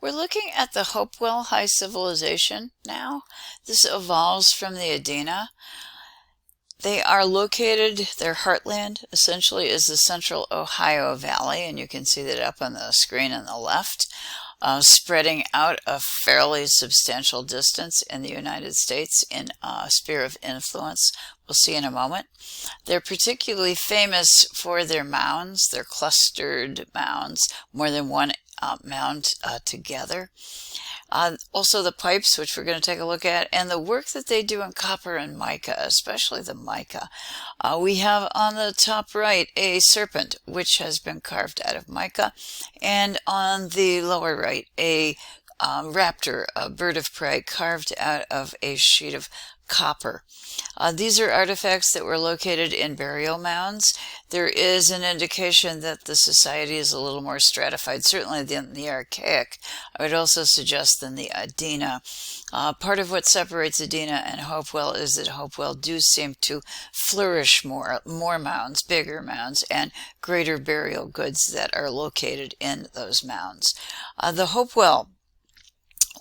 We're looking at the Hopewell High Civilization now. This evolves from the Adena. They are located, their heartland essentially is the central Ohio Valley, and you can see that up on the screen on the left, spreading out a fairly substantial distance in the United States in a sphere of influence. We'll see in a moment. They're particularly famous for their mounds, their clustered mounds, more than one mound together. Also the pipes, which we're going to take a look at, and the work that they do in copper and mica, especially the mica. We have on the top right a serpent, which has been carved out of mica, and on the lower right a raptor, a bird of prey, carved out of a sheet of copper. These are artifacts that were located in burial mounds. There is an indication that the society is a little more stratified, certainly than the archaic. I would also suggest than the Adena. Part of what separates Adena and Hopewell is that Hopewell do seem to flourish more mounds, bigger mounds, and greater burial goods that are located in those mounds. The Hopewell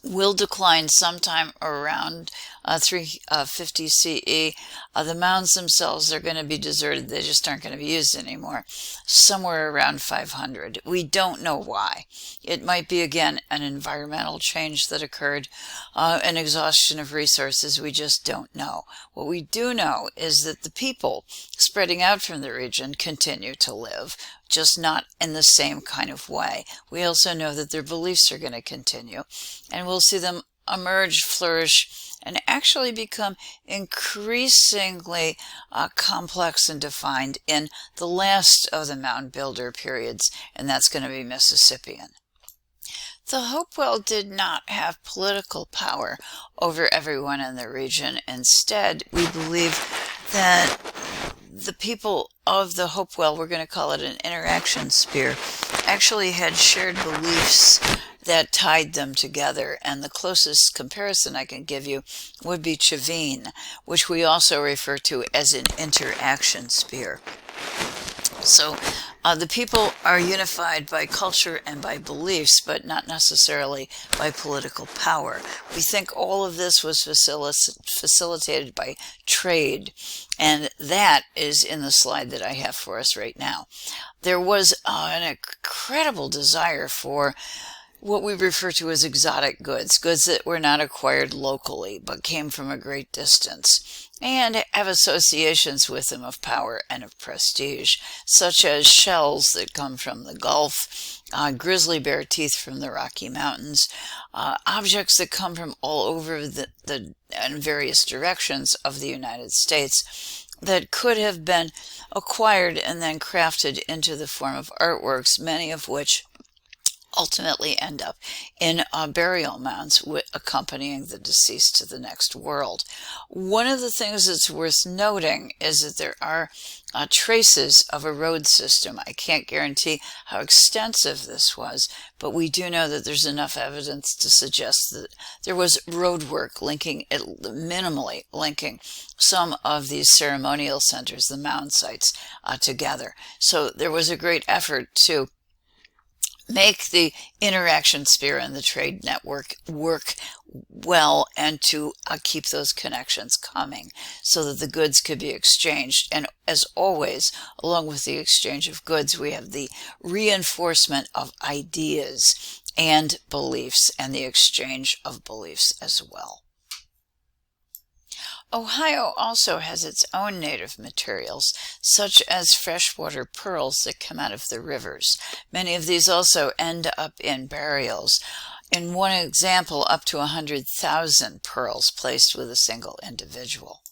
will decline sometime around 350 CE. The mounds themselves are going to be deserted. They just aren't going to be used anymore. Somewhere around 500. We don't know why. It might be, again, an environmental change that occurred, an exhaustion of resources. We just don't know. What we do know is that the people spreading out from the region continue to live, just not in the same kind of way. We also know that their beliefs are going to continue, and we'll see them emerge, flourish, and actually become increasingly complex and defined in the last of the mound builder periods, and that's going to be Mississippian. The Hopewell did not have political power over everyone in the region. Instead, we believe that the people of the Hopewell, we're going to call it an interaction sphere, actually had shared beliefs that tied them together, and the closest comparison I can give you would be Chavine, which we also refer to as an interaction sphere. So the people are unified by culture and by beliefs, but not necessarily by political power. We think all of this was facilitated by trade, and that is in the slide that I have for us right now. There was an incredible desire for what we refer to as exotic goods, goods that were not acquired locally but came from a great distance and have associations with them of power and of prestige, such as shells that come from the Gulf, grizzly bear teeth from the Rocky Mountains, objects that come from all over in various directions of the United States that could have been acquired and then crafted into the form of artworks, many of which ultimately end up in burial mounds accompanying the deceased to the next world. One of the things that's worth noting is that there are traces of a road system. I can't guarantee how extensive this was, but we do know that there's enough evidence to suggest that there was road work linking, minimally linking some of these ceremonial centers, the mound sites, together. So there was a great effort to make the interaction sphere and the trade network work well, and to keep those connections coming so that the goods could be exchanged. And as always, along with the exchange of goods, we have the reinforcement of ideas and beliefs and the exchange of beliefs as well. Ohio also has its own native materials, such as freshwater pearls that come out of the rivers. Many of these also end up in burials. In one example, up to 100,000 pearls placed with a single individual.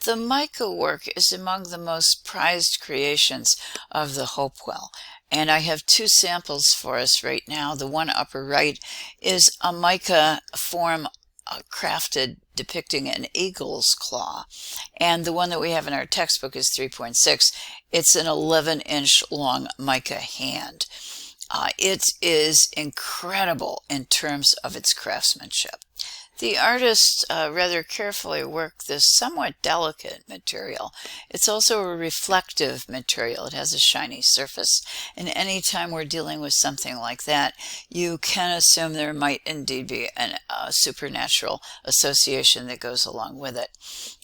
The mica work is among the most prized creations of the Hopewell, and I have two samples for us right now. The one upper right is a mica form crafted depicting an eagle's claw, and the one that we have in our textbook is 3.6. It's an 11-inch long mica hand. It is incredible in terms of its craftsmanship. The artist rather carefully worked this somewhat delicate material. It's also a reflective material. It has a shiny surface, and anytime we're dealing with something like that, you can assume there might indeed be a supernatural association that goes along with it.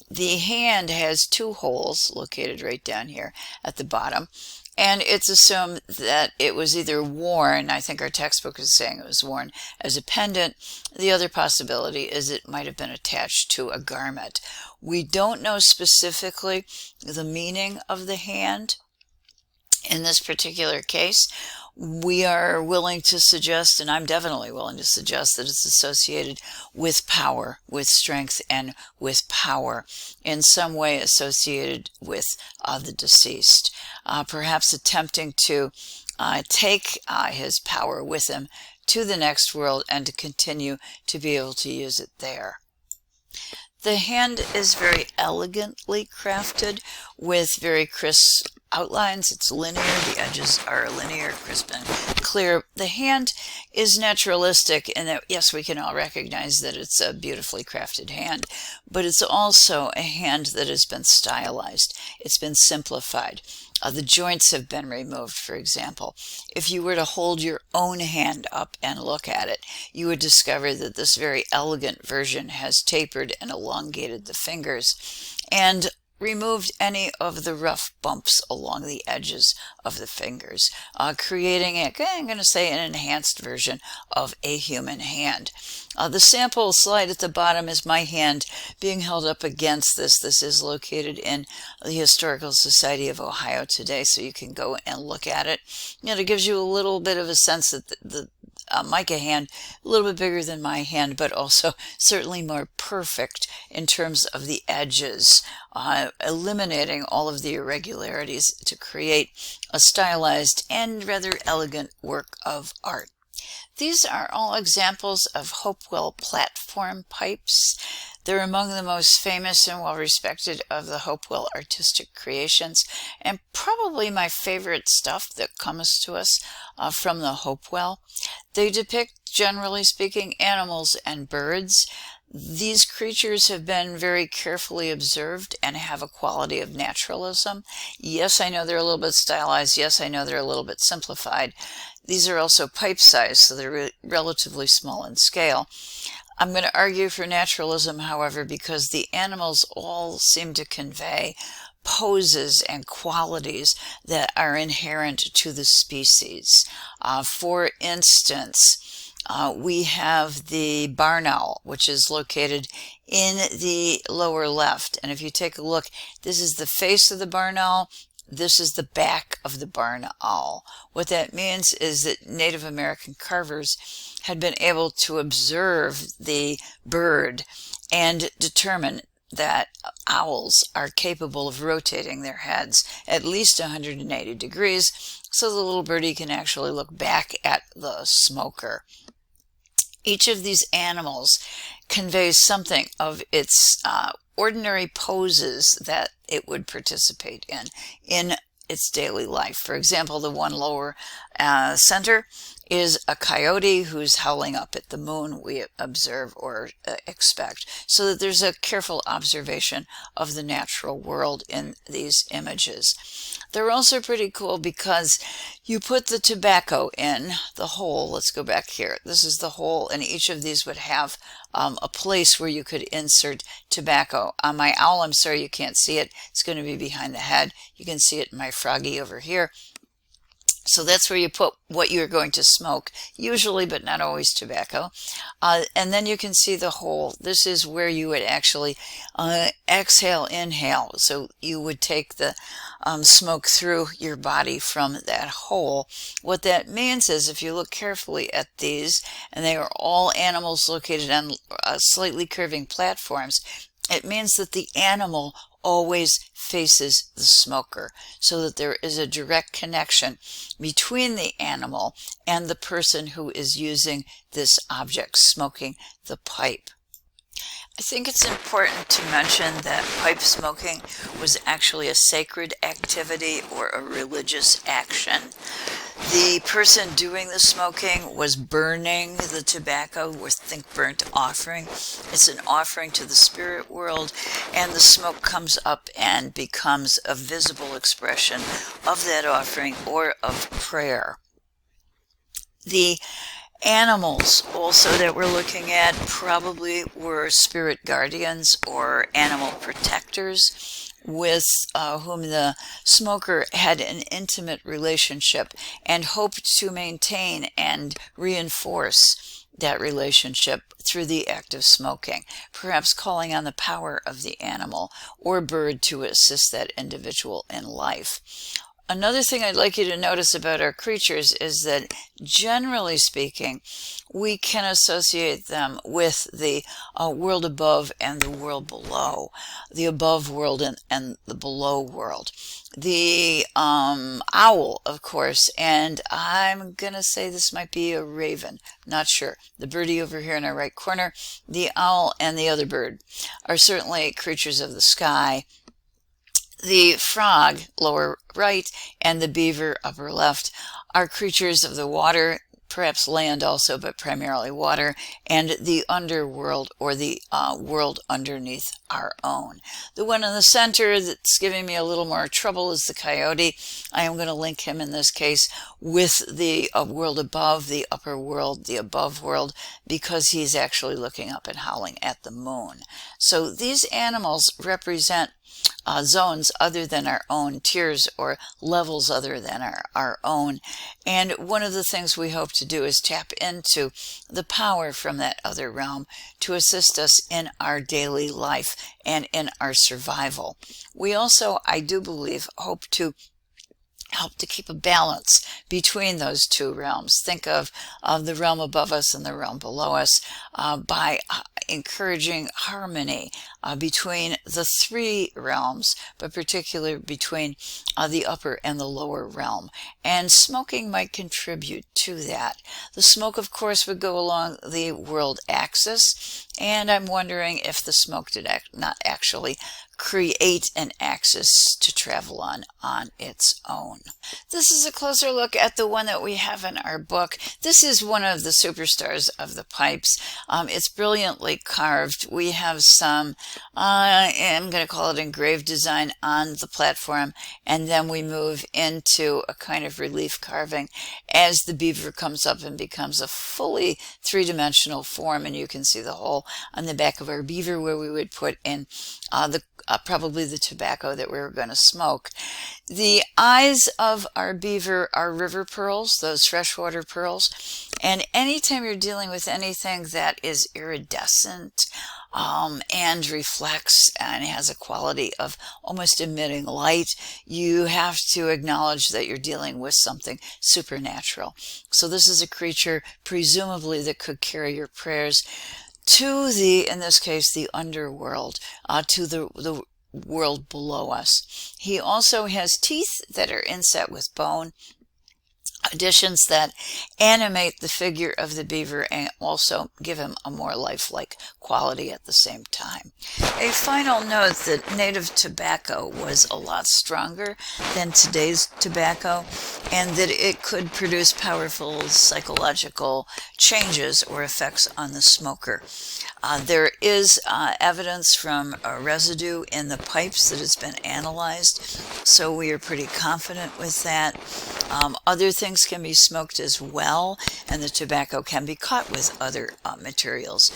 The hand has two holes located right down here at the bottom, and it's assumed that it was either worn, I think our textbook is saying it was worn as a pendant. The other possibility is it might have been attached to a garment. We don't know specifically the meaning of the hand in this particular case. We are willing to suggest, and I'm definitely willing to suggest, that it's associated with power, with strength, and with power, in some way associated with the deceased, perhaps attempting to take his power with him to the next world and to continue to be able to use it there. The hand is very elegantly crafted with very crisp outlines. It's linear. The edges are linear, crisp, and clear. The hand is naturalistic in that, yes, we can all recognize that it's a beautifully crafted hand, but it's also a hand that has been stylized. It's been simplified. The joints have been removed, for example. If you were to hold your own hand up and look at it, you would discover that this very elegant version has tapered and elongated the fingers and removed any of the rough bumps along the edges of the fingers, creating, I'm going to say, an enhanced version of a human hand. The sample slide at the bottom is my hand being held up against this. This is located in the Historical Society of Ohio today, so you can go and look at it. It gives you a little bit of a sense that the mica hand, a little bit bigger than my hand, but also certainly more perfect in terms of the edges, eliminating all of the irregularities to create a stylized and rather elegant work of art. These are all examples of Hopewell platform pipes. They're among the most famous and well-respected of the Hopewell artistic creations, and probably my favorite stuff that comes to us from the Hopewell. They depict, generally speaking, animals and birds. These creatures have been very carefully observed and have a quality of naturalism. Yes, I know they're a little bit stylized. Yes, I know they're a little bit simplified. These are also pipe-sized, so they're relatively small in scale. I'm going to argue for naturalism, however, because the animals all seem to convey poses and qualities that are inherent to the species. For instance, we have the barn owl, which is located in the lower left. And if you take a look, this is the face of the barn owl. This is the back of the barn owl. What that means is that Native American carvers had been able to observe the bird and determine that owls are capable of rotating their heads at least 180 degrees, so the little birdie can actually look back at the smoker. Each of these animals conveys something of its ordinary poses that it would participate in its daily life. For example, the one lower center is a coyote who's howling up at the moon, we observe or expect, so that there's a careful observation of the natural world in these images. They're also pretty cool because you put the tobacco in the hole. Let's go back here. This is the hole, and each of these would have a place where you could insert tobacco. On my owl, I'm sorry you can't see it. It's going to be behind the head. You can see it in my froggy over here. So that's where you put what you're going to smoke, usually, but not always, tobacco. And then you can see the hole. This is where you would actually exhale, inhale. So you would take the smoke through your body from that hole. What that means is, if you look carefully at these, and they are all animals located on slightly curving platforms, it means that the animal always faces the smoker, so that there is a direct connection between the animal and the person who is using this object, smoking the pipe. I think it's important to mention that pipe smoking was actually a sacred activity or a religious action. The person doing the smoking was burning the tobacco, or think burnt offering. It's an offering to the spirit world, and the smoke comes up and becomes a visible expression of that offering or of prayer. The animals also that we're looking at probably were spirit guardians or animal protectors with whom the smoker had an intimate relationship and hoped to maintain and reinforce that relationship through the act of smoking, perhaps calling on the power of the animal or bird to assist that individual in life. Another thing I'd like you to notice about our creatures is that, generally speaking, we can associate them with the world above and the world below, the above world and the below world. The owl, of course, and I'm going to say this might be a raven, not sure. The birdie over here in our right corner, the owl and the other bird are certainly creatures of the sky. The frog, lower right, and the beaver, upper left, are creatures of the water, perhaps land also, but primarily water, and the underworld, or the world underneath our own. The one in the center that's giving me a little more trouble is the coyote. I am going to link him in this case with the world above, the upper world, the above world, because he's actually looking up and howling at the moon. So these animals represent zones other than our own, tiers or levels other than our own. And one of the things we hope to do is tap into the power from that other realm to assist us in our daily life and in our survival. We also, I do believe, hope to help to keep a balance between those two realms. Think of the realm above us and the realm below us by encouraging harmony between the three realms, but particularly between the upper and the lower realm. And smoking might contribute to that. The smoke, of course, would go along the world axis, and I'm wondering if the smoke did not actually create an axis to travel on its own. This is a closer look at the one that we have in our book. This is one of the superstars of the pipes. It's brilliantly carved. We have some, I'm going to call it engraved design on the platform, and then we move into a kind of relief carving as the beaver comes up and becomes a fully three-dimensional form, and you can see the hole on the back of our beaver where we would put in probably the tobacco that we were going to smoke. The eyes of our beaver are river pearls, those freshwater pearls. And anytime you're dealing with anything that is iridescent and reflects and has a quality of almost emitting light, you have to acknowledge that you're dealing with something supernatural. So this is a creature presumably that could carry your prayers to the, in this case, the underworld, to the world below us. He also has teeth that are inset with bone, additions that animate the figure of the beaver and also give him a more lifelike quality at the same time. A final note that native tobacco was a lot stronger than today's tobacco, and that it could produce powerful psychological changes or effects on the smoker. There is evidence from a residue in the pipes that has been analyzed, so we are pretty confident with that. Other things can be smoked as well, and the tobacco can be cut with other materials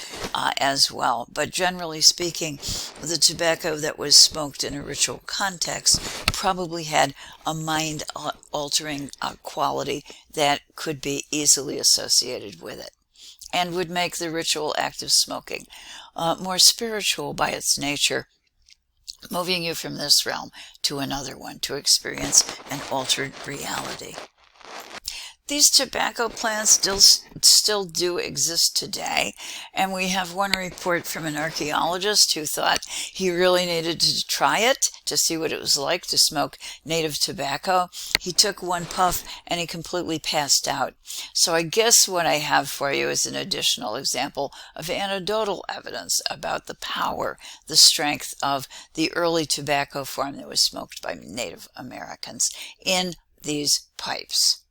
as well. But generally speaking, the tobacco that was smoked in a ritual context probably had a mind-altering quality that could be easily associated with it, and would make the ritual act of smoking more spiritual by its nature, moving you from this realm to another one to experience an altered reality. These tobacco plants still do exist today, and we have one report from an archaeologist who thought he really needed to try it to see what it was like to smoke native tobacco. He took one puff and he completely passed out. So I guess what I have for you is an additional example of anecdotal evidence about the power, the strength of the early tobacco form that was smoked by Native Americans in these pipes.